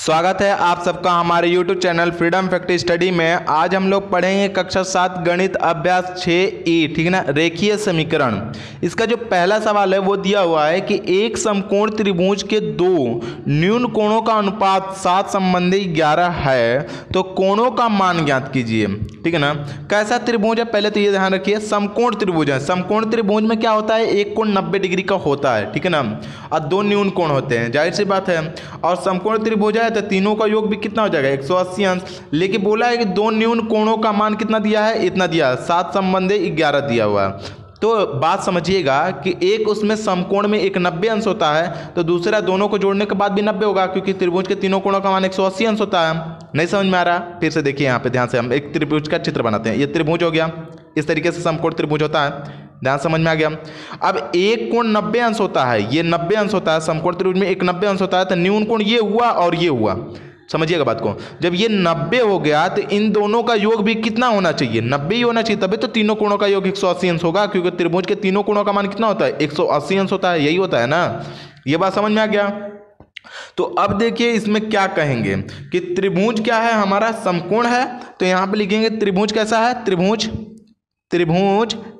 स्वागत है आप सबका हमारे YouTube channel freedom factory study में। आज हम लोग पढ़ेंगे कक्षा 7 गणित अभ्यास 6E, ठीक है ना, रेखीय समीकरण। इसका जो पहला सवाल है वो दिया हुआ है कि एक समकोण त्रिभुज के दो न्यून कोणों का अनुपात 7 संबंधी 11 है, तो कोणों का मान ज्ञात कीजिए। ठीक है ना, कैसा त्रिभुज है पहले तो ये ध्यान रखिए, समकोण त्रिभुज है। समकोण त्रिभुज में क्या होता है, एक कोण 90 डिग्री का होता है, ठीक है ना, और दो न्यून कोण होते हैं, जाहिर सी बात है। और समकोण त्रिभुज है तो तीनों का योग भी कितना हो जाएगा, 180 अंश। लेकिन बोला है कि दो न्यून कोणों का मान कितना दिया है, इतना दिया है, 7 संबंधी 11 दिया हुआ है। तो बात समझिएगा कि एक उसमें समकोण में एक 90 अंश होता है, तो दूसरा दोनों को जोड़ने के बाद भी 90 होगा, क्योंकि त्रिभुज के तीनों कोणों का मान 180 अंश होता है। नहीं समझ में आ रहा, फिर से देखिए यहाँ पे ध्यान से, हम एक त्रिभुज का चित्र बनाते हैं। ये त्रिभुज हो गया, इस तरीके से समकोण त्रिभुज होता है, ध्यान समझ में आ गया। अब एक कोण 90 अंश होता है, ये 90 अंश होता है, समकोण त्रिभुज में एक 90 अंश होता है, तो न्यून कोण ये हुआ और ये हुआ। समझिएगा बात को, जब ये 90 हो गया तो इन दोनों का योग भी कितना होना चाहिए, 90 ही होना चाहिए, तभी तो तीनों कोणों का योग 180 अंश होगा, क्योंकि त्रिभुज के तीनों कोणों का मान कितना होता है, 180 अंश होता है, यही होता है ना। ये बात समझ में आ गया। तो अब देखिए इसमें क्या कहेंगे कि त्रिभुज क्या है, हमारा समकोण है, तो यहां पे लिखेंगे त्रिभुज कैसा है, त्रिभुज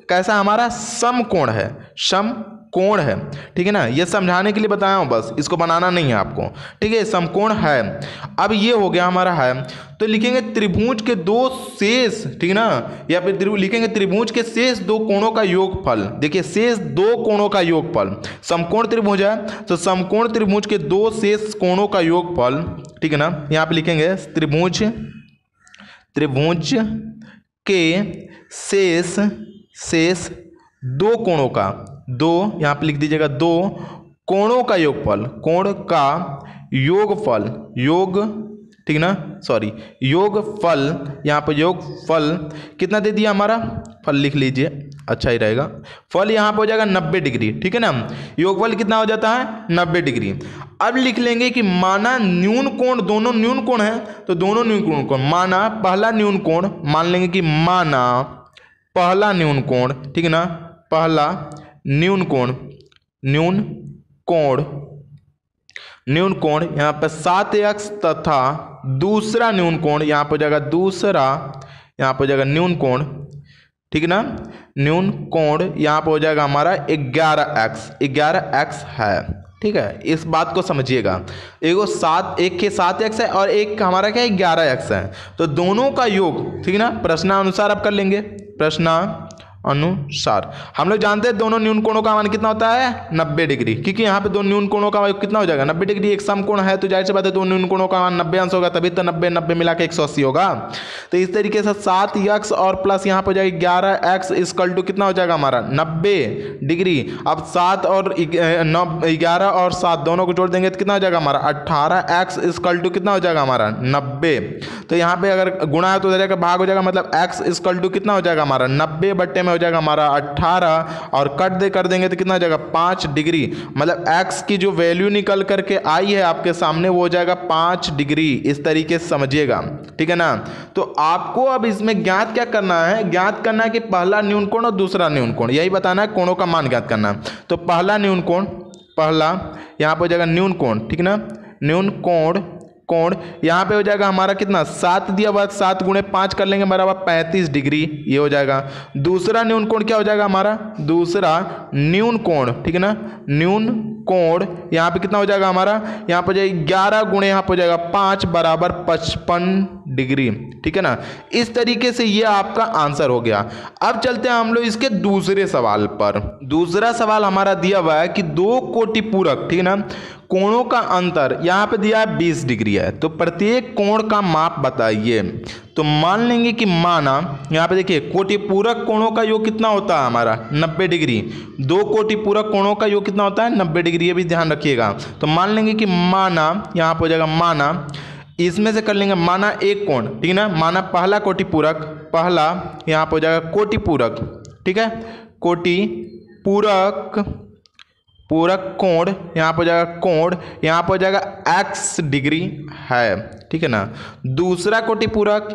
कैसा हमारा समकोण है, समकोण है, ठीक है ना। ये समझाने के लिए बताया हूं, बस इसको बनाना नहीं है आपको, ठीक है। समकोण है, अब ये हो गया हमारा है, तो लिखेंगे त्रिभुज के दो शेष, ठीक है ना, या फिर लिखेंगे त्रिभुज के शेष दो कोणों का योगफल। देखिए शेष दो कोणों का योगफल, समकोण त्रिभुज है तो समकोण त्रिभुज के दो शेष कोणों का योगफल, ठीक है ना। यहाँ पे लिखेंगे त्रिभुज के शेष दो कोणों का, दो यहाँ पे लिख दीजिएगा, दो कोणों का योगफल, कोण का योगफल, ठीक ना, सॉरी योगफल, यहाँ पर योगफल कितना दे दिया हमारा, फल लिख लीजिए अच्छा ही रहेगा, फल यहाँ पर हो जाएगा 90 डिग्री, ठीक है ना। योगफल कितना हो जाता है, 90 डिग्री। अब लिख लेंगे कि माना न्यून कोण, दोनों न्यून कोण है, तो दोनों न्यून कोण, माना पहला न्यून कोण, मान लेंगे कि माना पहला न्यून कोण, ठीक है ना, पहला न्यून कोण यहाँ पर 7x तथा दूसरा न्यून कोण यहाँ पर हो जाएगा, यहाँ पर हो जाएगा न्यून कोण, ठीक है ना, न्यून कोण यहाँ पर हो जाएगा हमारा 11x है, ठीक है। इस बात को समझिएगा, एक के 7x है और एक हमारा क्या है 11x है, तो दोनों का योग, ठीक है ना, प्रश्नानुसार अब कर लेंगे, प्रश्नानुसार। हम लोग जानते हैं दोनों न्यून कोणों का मान कितना होता है, 90 डिग्री, क्योंकि यहाँ पे दो न्यून कोणों का योग कितना हो जाएगा, 90 डिग्री। एक समकोण है तो जाहिर सी बात है दो न्यून कोणों का मान 90 अंश होगा, तभी तो 90 मिला के 180 होगा। तो इस तरीके से 7x और प्लस यहाँ पर जाएगा 11x इक्वल टू कितना हो जाएगा हमारा 90 डिग्री। अब 7 और 11 और 7 दोनों को जोड़ देंगे तो कितना हो जाएगा हमारा 18x इक्वल टू कितना हो जाएगा हमारा 90। तो यहाँ पे अगर गुणा है तो उधर भाग हो जाएगा, मतलब x इक्वल टू कितना हो जाएगा हमारा 90 बट्टे में हो जाएगा हमारा 18, और कर देंगे तो कितना हो जाएगा 5 डिग्री, मतलब x की जो वैल्यू निकल करके आई है आपके सामने वो हो जाएगा 5 डिग्री। इस तरीके से समझिएगा, ठीक है ना। तो आपको अब इसमें ज्ञात क्या करना है, ज्ञात करना है कि पहला न्यून कोण और दूसरा न्यून कोण, यही बताना है, कोणों का मान ज्ञात करना है। तो पहला न्यून कोण, पहला यहाँ पे हो जाएगा न्यून कोण, ठीक है ना, न्यून कोण यहाँ पे हो जाएगा हमारा कितना 7 दिया हुआ, 7 गुणे 5 कर लेंगे बराबर 35 डिग्री, ये हो जाएगा। दूसरा न्यून कोण क्या हो जाएगा हमारा, दूसरा न्यून कोण, ठीक है ना, न्यून कोण यहाँ पे कितना हो जाएगा हमारा, यहाँ पर जाएगा 11 गुणे यहाँ पर हो जाएगा 5 बराबर 55 डिग्री, ठीक है ना। इस तरीके से ये आपका आंसर हो गया। अब चलते हैं हम लोग इसके दूसरे सवाल पर। दूसरा सवाल हमारा दिया हुआ है कि दो कोटि पूरक, ठीक है ना, कोणों का अंतर यहाँ पे दिया है 20 डिग्री है, तो प्रत्येक कोण का माप बताइए। तो मान लेंगे कि माना यहाँ पे देखिए कोटि पूरक कोणों का योग कितना होता है हमारा 90 डिग्री, दो कोटि पूरक कोणों का योग कितना होता है 90 डिग्री, ये भी ध्यान रखिएगा। तो मान लेंगे कि माना यहाँ पे हो जाएगा, माना इसमें से कर लेंगे, माना एक कोण, ठीक है ना, माना पहला कोटि पूरक, पहला यहाँ पे हो जाएगा कोटि पूरक, ठीक है, कोटि पूरक कोण यहाँ पर हो जाएगा, कोण यहाँ पर हो जाएगा x डिग्री है, ठीक है ना। दूसरा कोटि पूरक,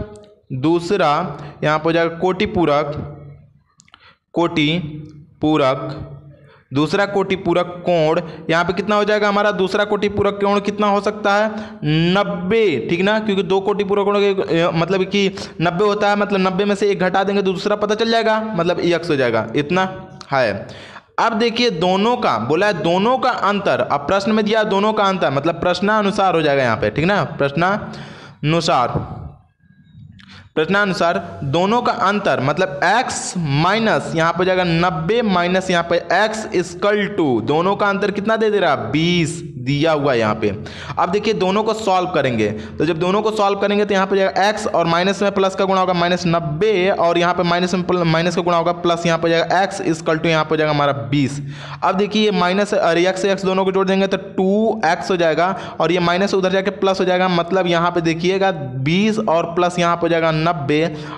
दूसरा यहाँ पर हो जाएगा कोटि पूरक दूसरा कोटि पूरक कोण यहाँ पे कितना हो जाएगा हमारा, दूसरा कोटि पूरक कोण कितना हो सकता है 90, ठीक ना, क्योंकि दो कोटि पूरक कोण के मतलब कि 90 होता है, मतलब 90 में से एक घटा देंगे तो दूसरा पता चल जाएगा, मतलब x हो जाएगा इतना है। अब देखिए दोनों का बोला है, दोनों का अंतर, अब प्रश्न में दिया दोनों का अंतर मतलब प्रश्नानुसार हो जाएगा यहाँ पे, ठीक ना, प्रश्नानुसार दोनों का अंतर मतलब x माइनस यहाँ पर जाएगा 90 माइनस यहाँ पे x इक्वल टू, दोनों का अंतर कितना दे दे रहा 20 दिया हुआ है यहाँ पे। अब देखिए दोनों को सॉल्व करेंगे, तो जब दोनों को सॉल्व करेंगे तो यहाँ पे जाएगा x और माइनस में प्लस का गुणा होगा -90 और यहाँ पे माइनस में माइनस का गुणा होगा प्लस, यहाँ पे जाएगा x इक्वल टू यहाँ पे जाएगा हमारा 20। अब देखिए ये माइनस और x से x दोनों को जोड़ देंगे तो 2x हो जाएगा और ये माइनस उधर जाके प्लस हो जाएगा, मतलब यहाँ पे देखिएगा 20 और प्लस यहाँ पे जाएगा 90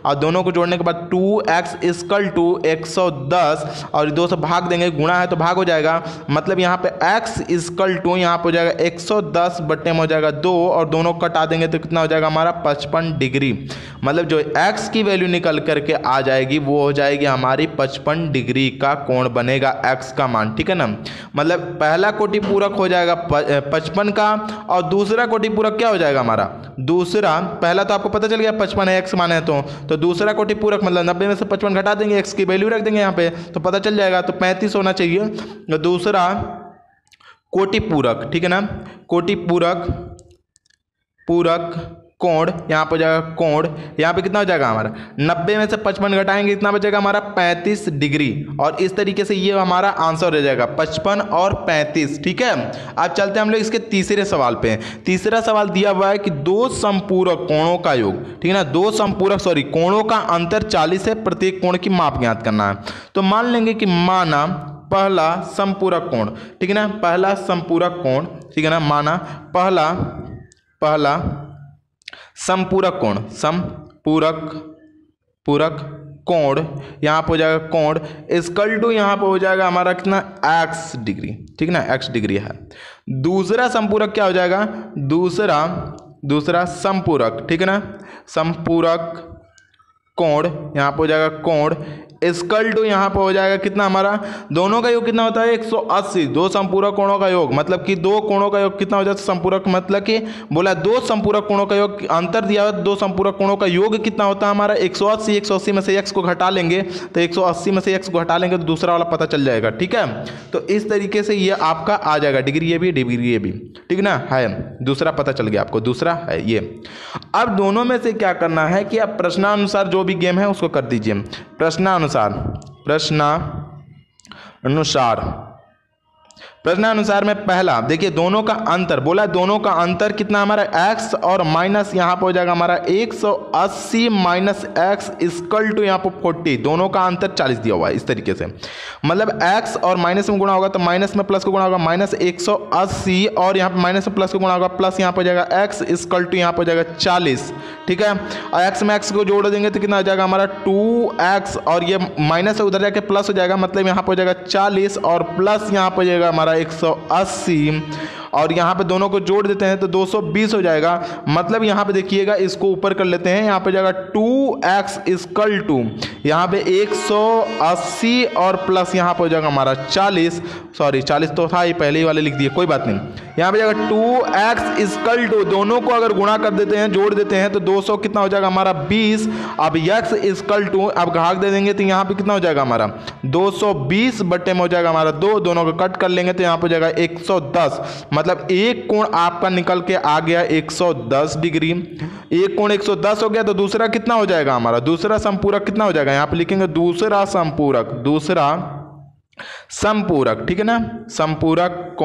और दोनों को जोड़ने के बाद 2x इक्वल टू 110 और 2 से भाग देंगे, गुणा है तो भाग हो जाएगा, मतलब यहाँ पे x इक्वल टू यहाँ पे हो जाएगा 110 बट्टे में हो जाएगा 2 और दोनों कटा देंगे तो कितना हो जाएगा हमारा 55 डिग्री। मतलब जो x की वैल्यू निकल करके आ जाएगी वो हो जाएगी हमारी 55 डिग्री का कोण बनेगा x का मान, ठीक है ना। मतलब पहला कोटि पूरक हो जाएगा 55 का और दूसरा कोटि पूरक क्या हो जाएगा हमारा, दूसरा, पहला तो आपको पता चल गया 55 है x मान है तो दूसरा कोटि पूरक मतलब 90 में से 55 घटा देंगे, x की वैल्यू रख देंगे यहाँ पे तो पता चल जाएगा, तो 35 होना चाहिए। तो दूसरा कोटि पूरक, ठीक है ना, कोटि पूरक कोण यहाँ पर जाएगा कोण, यहाँ पे कितना हो जाएगा हमारा 90 में से 55 घटाएंगे कितना बचेगा हमारा 35 डिग्री और इस तरीके से ये हमारा आंसर हो जाएगा 55 और 35, ठीक है। अब चलते हैं हम लोग इसके तीसरे सवाल पे। तीसरा सवाल दिया हुआ है कि दो समपूरक कोणों का योग, ठीक है ना, दो समपूरक कोणों का अंतर 40 है, प्रत्येक कोण की माप ज्ञात करना है। तो मान लेंगे कि माना पहला समपूरक कोण, ठीक है ना, पहला समपूरक कोण, ठीक है ना, माना पहला समपूरक कोण, पूरक कोण यहाँ पे हो जाएगा कोण इक्वल टू यहाँ पे हो जाएगा हमारा कितना x डिग्री, ठीक ना, x डिग्री है। दूसरा समपूरक क्या हो जाएगा, दूसरा समपूरक, ठीक है ना, समपूरक कोण यहाँ पे हो जाएगा कोण इक्वल टू यहाँ पे हो जाएगा कितना हमारा, दोनों का योग कितना होता है 180, दो समपूरक कोणों का योग मतलब कि दो कोणों का योग कितना हो जाता है समपूरक, मतलब कि बोला दो समपूरक कोणों का योग, अंतर दिया हुआ दो समपूरक कोणों का योग कितना होता है हमारा 180, 180 में से x को घटा लेंगे तो 180 में से x को घटा लेंगे तो दूसरा वाला पता चल जाएगा, ठीक है। तो इस तरीके से ये आपका आ जाएगा, डिग्री ये भी डिग्री ये भी, ठीक ना है, दूसरा पता चल गया आपको, दूसरा है ये। अब दोनों में से क्या करना है कि आप प्रश्नानुसार जो भी गेम है उसको कर दीजिए, प्रश्नानुसार में पहला देखिए दोनों का अंतर, बोला दोनों का अंतर कितना हमारा x और माइनस यहाँ पे हो जाएगा हमारा 180 माइनस x इक्वल टू यहाँ पे 40, दोनों का अंतर 40 दिया हुआ है इस तरीके से, मतलब x और माइनस में गुणा होगा तो माइनस में प्लस को गुणा होगा -180 और यहाँ पे माइनस में प्लस को गुणा होगा प्लस यहाँ पे हो जाएगा x इक्वल टू यहाँ पे हो जाएगा 40, ठीक है। और x में x को जोड़ देंगे तो कितना हो जाएगा हमारा 2x और ये माइनस से उधर जाके प्लस हो जाएगा, मतलब यहाँ पे हो जाएगा 40 और प्लस यहाँ पे हो जाएगा हमारा 180 और यहाँ पे दोनों को जोड़ देते हैं तो 220 हो जाएगा, मतलब यहाँ पे देखिएगा इसको ऊपर कर लेते हैं, यहाँ पे जाएगा 2x इक्वल टू यहाँ पे 180 और प्लस यहाँ पे हो जाएगा हमारा 40, सॉरी 40 तो था ही पहले ही वाले लिख दिए, कोई बात नहीं, यहाँ पे जाएगा 2x इक्वल टू, दोनों को अगर गुणा कर देते हैं जोड़ देते हैं तो 200 कितना हो जाएगा हमारा 20, अब x इक्वल टू अब भाग दे देंगे तो यहाँ पे कितना हो जाएगा हमारा 220 बट्टे में हो जाएगा हमारा 2, दोनों को कट कर लेंगे तो यहाँ पे हो जाएगा 110, मतलब एक कोण आपका निकल के आ गया 110 डिग्री, एक कोण 110 हो गया तो दूसरा कितना हो जाएगा हमारा, दूसरा समपूरक कितना हो जाएगा, यहाँ पे लिखेंगे दूसरा समपूरक, ठीक है ना, संपूरक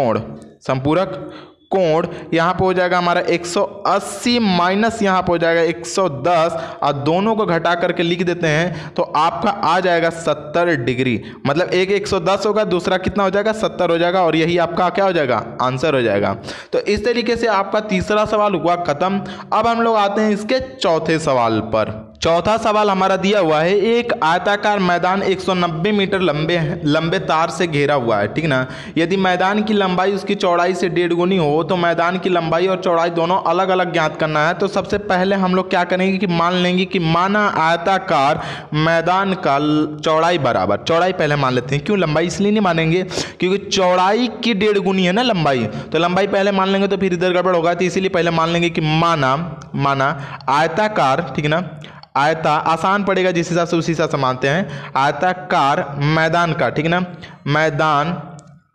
कोण यहाँ पे हो जाएगा हमारा 180 माइनस यहाँ पे हो जाएगा 110 और दोनों को घटा करके लिख देते हैं तो आपका आ जाएगा 70 डिग्री, मतलब एक 110 होगा दूसरा कितना हो जाएगा 70 हो जाएगा और यही आपका क्या हो जाएगा आंसर हो जाएगा। तो इस तरीके से आपका तीसरा सवाल हुआ खत्म। अब हम लोग आते हैं इसके चौथे सवाल पर। चौथा सवाल हमारा दिया हुआ है, एक आयताकार मैदान 190 मीटर लंबे तार से घेरा हुआ है, ठीक ना। यदि मैदान की लंबाई उसकी चौड़ाई से 1.5 गुनी हो तो मैदान की लंबाई और चौड़ाई दोनों अलग अलग ज्ञात करना है। तो सबसे पहले हम लोग क्या करेंगे कि मान लेंगे कि माना आयताकार मैदान का चौड़ाई बराबर, चौड़ाई पहले मान लेते हैं, क्यों लंबाई इसलिए नहीं मानेंगे क्योंकि चौड़ाई की 1.5 गुनी है ना लंबाई, तो लंबाई पहले मान लेंगे तो फिर इधर गड़बड़ होगा, तो इसीलिए पहले मान लेंगे कि माना आयताकार, ठीक ना, आसान पड़ेगा जिस हिसाब से उसी हिसाब से मानते हैं, आयताकार मैदान का, ठीक है ना, मैदान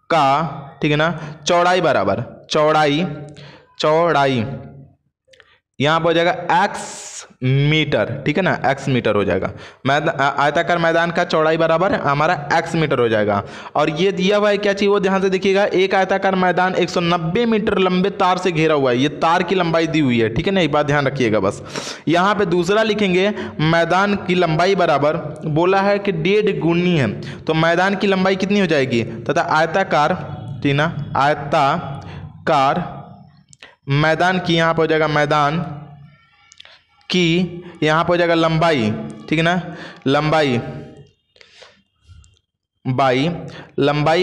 का, ठीक है ना, चौड़ाई बराबर, चौड़ाई यहाँ पर हो जाएगा x मीटर, ठीक है ना, x मीटर हो जाएगा। आयताकार मैदान का चौड़ाई बराबर हमारा x मीटर हो जाएगा। और ये दिया हुआ है क्या चीज़, वो ध्यान से देखिएगा, एक आयताकार मैदान 190 मीटर लंबे तार से घेरा हुआ है, ये तार की लंबाई दी हुई है, ठीक है ना, एक बात ध्यान रखिएगा बस। यहाँ पे दूसरा लिखेंगे मैदान की लंबाई बराबर, बोला है कि 1.5 गुनी है, तो मैदान की लंबाई कितनी हो जाएगी, तथा आयताकार, ठीक ना, आयताकार मैदान की, यहाँ पर हो जाएगा मैदान की, यहाँ पर हो जाएगा लंबाई, ठीक है ना, लंबाई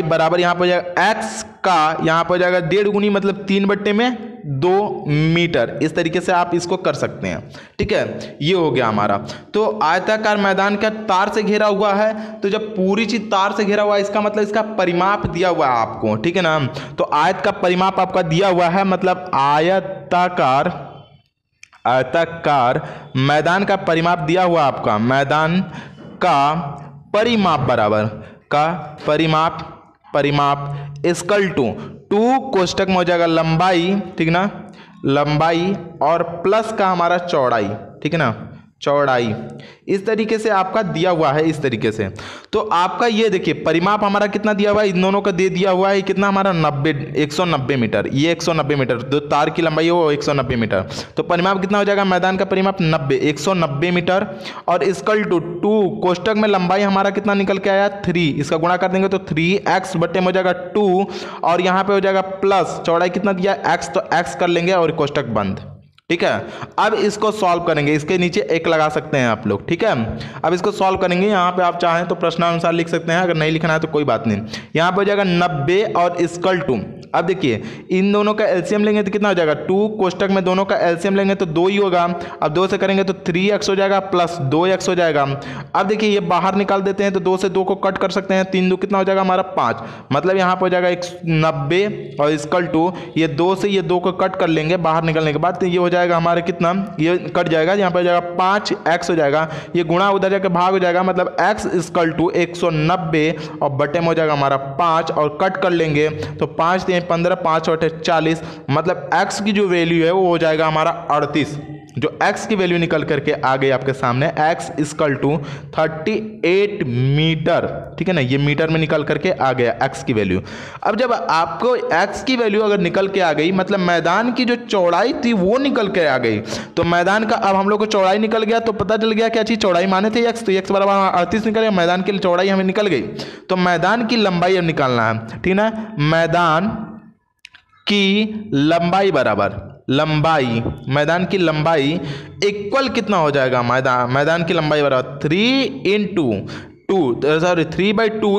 बराबर यहाँ पर हो जाएगा x का, यहाँ पर हो जाएगा 1.5 गुनी मतलब 3/2 मीटर। इस तरीके से आप इसको कर सकते हैं, ठीक है, ये हो गया हमारा। तो आयताकार मैदान का तार से घेरा हुआ है, तो जब पूरी चीज तार से घेरा हुआ है इसका मतलब इसका परिमाप दिया हुआ है आपको, ठीक है ना। तो आयत का परिमाप आपका दिया हुआ है, मतलब आयताकार मैदान का परिमाप दिया हुआ आपका, मैदान का परिमाप बराबर का परिमाप इक्वल टू कोष्टक में हो जाएगा लंबाई, ठीक ना, लंबाई और प्लस का हमारा चौड़ाई, ठीक है ना, चौड़ाई। इस तरीके से आपका दिया हुआ है, इस तरीके से। तो आपका ये देखिए परिमाप हमारा कितना दिया हुआ है, इन दोनों का दे दिया हुआ है कितना हमारा 190 मीटर, ये 190 मीटर, जो तार की लंबाई है वो 190 मीटर। तो परिमाप कितना हो जाएगा, मैदान का परिमाप 190 मीटर और इक्वल टू 2 कोष्टक में लंबाई हमारा कितना निकल के आया 3, इसका गुणा कर देंगे तो 3x बटे में हो जाएगा 2 और यहाँ पे हो जाएगा प्लस चौड़ाई कितना दिया x, तो x कर लेंगे और कोष्टक बंद, ठीक है। अब इसको सॉल्व करेंगे, इसके नीचे 1 लगा सकते हैं आप लोग, ठीक है। अब इसको सॉल्व करेंगे, यहाँ पे आप चाहें तो प्रश्नानुसार लिख सकते हैं, अगर नहीं लिखना है तो कोई बात नहीं। यहाँ पे हो जाएगा 90 और इक्वल टू, अब देखिए इन दोनों का एलसीएम लेंगे तो कितना हो जाएगा 2 कोष्टक में दोनों का एलसीएम लेंगे तो 2 ही होगा। अब 2 से करेंगे तो 3x हो जाएगा प्लस 2x हो जाएगा। अब देखिए ये बाहर निकाल देते हैं तो 2 से 2 को कट कर सकते हैं, 3 2 कितना हो जाएगा हमारा 5, मतलब यहाँ पे हो जाएगा 190 और इक्वल टू ये 2 से ये 2 को कट कर लेंगे बाहर निकलने के बाद, तो ये हो जाएगा हमारे कितना, ये कट जाएगा, यहाँ पे हो जाएगा 5x हो जाएगा, ये गुणा उधर जाकर भाग हो जाएगा, मतलब x इक्वल टू 190 और बटे में हो जाएगा हमारा 5 और कट कर लेंगे तो 5 3 15 5 और 40, मतलब x की जो वैल्यू है वो हो जाएगा हमारा 38, जो x की वैल्यू निकल करके आ गई आपके सामने x इक्वल टू 38 मीटर, ठीक है ना, ये मीटर में निकल करके आ गया x की वैल्यू। अब जब आपको x की वैल्यू अगर निकल के आ गई, मतलब मैदान की जो चौड़ाई थी वो निकल के आ गई, तो मैदान का अब हम लोग को चौड़ाई निकल गया तो पता चल गया क्या चीज़, चौड़ाई माने थे x, तो x बराबर 38 निकल गया, मैदान की चौड़ाई हमें निकल गई। तो मैदान की लंबाई अब निकालना है, ठीक ना, मैदान की लंबाई बराबर मैदान की लंबाई इक्वल कितना हो जाएगा, मैदान की लंबाई बराबर 3/2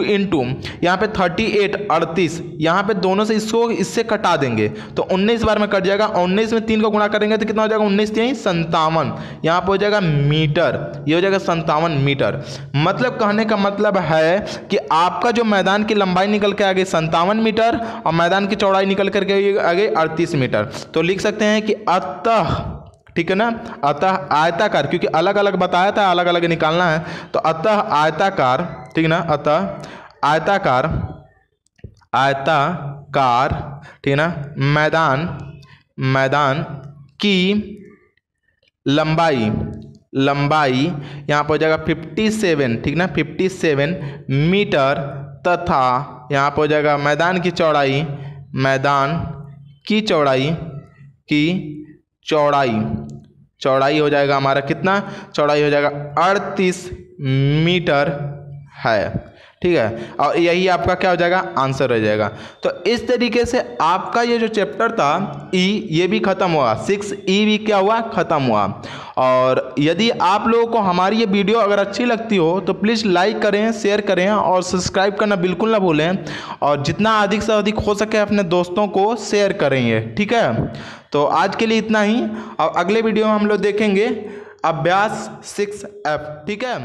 इंटू यहाँ पे 38 यहाँ पे दोनों से इससे कटा देंगे तो 19 बार में कट जाएगा, 19 में 3 को गुणा करेंगे तो कितना हो जाएगा 19 3 57, यहाँ पे हो जाएगा मीटर, ये हो जाएगा 57 मीटर। मतलब कहने का मतलब है कि आपका जो मैदान की लंबाई निकल के आ गई 57 मीटर और मैदान की चौड़ाई निकल करके आ गई 38 मीटर। तो लिख सकते हैं कि अतः, ठीक है ना, अतः आयताकार, क्योंकि अलग अलग बताया था अलग अलग निकालना है, तो अतः आयताकार, ठीक है ना, अतः आयताकार, ठीक है ना, मैदान की लंबाई यहाँ पर हो जाएगा 57, ठीक ना, 57 मीटर तथा यहाँ पर हो जाएगा मैदान की चौड़ाई हो जाएगा हमारा कितना, चौड़ाई हो जाएगा 38 मीटर है, ठीक है, और यही आपका क्या हो जाएगा, आंसर रह जाएगा। तो इस तरीके से आपका ये जो चैप्टर था ई, ये भी ख़त्म हुआ, 6E भी क्या हुआ, ख़त्म हुआ। और यदि आप लोगों को हमारी ये वीडियो अगर अच्छी लगती हो तो प्लीज़ लाइक करें, शेयर करें और सब्सक्राइब करना बिल्कुल ना भूलें, और जितना अधिक से अधिक हो सके अपने दोस्तों को शेयर करें ये, ठीक है। तो आज के लिए इतना ही, और अगले वीडियो में हम लोग देखेंगे अभ्यास 6F, ठीक है।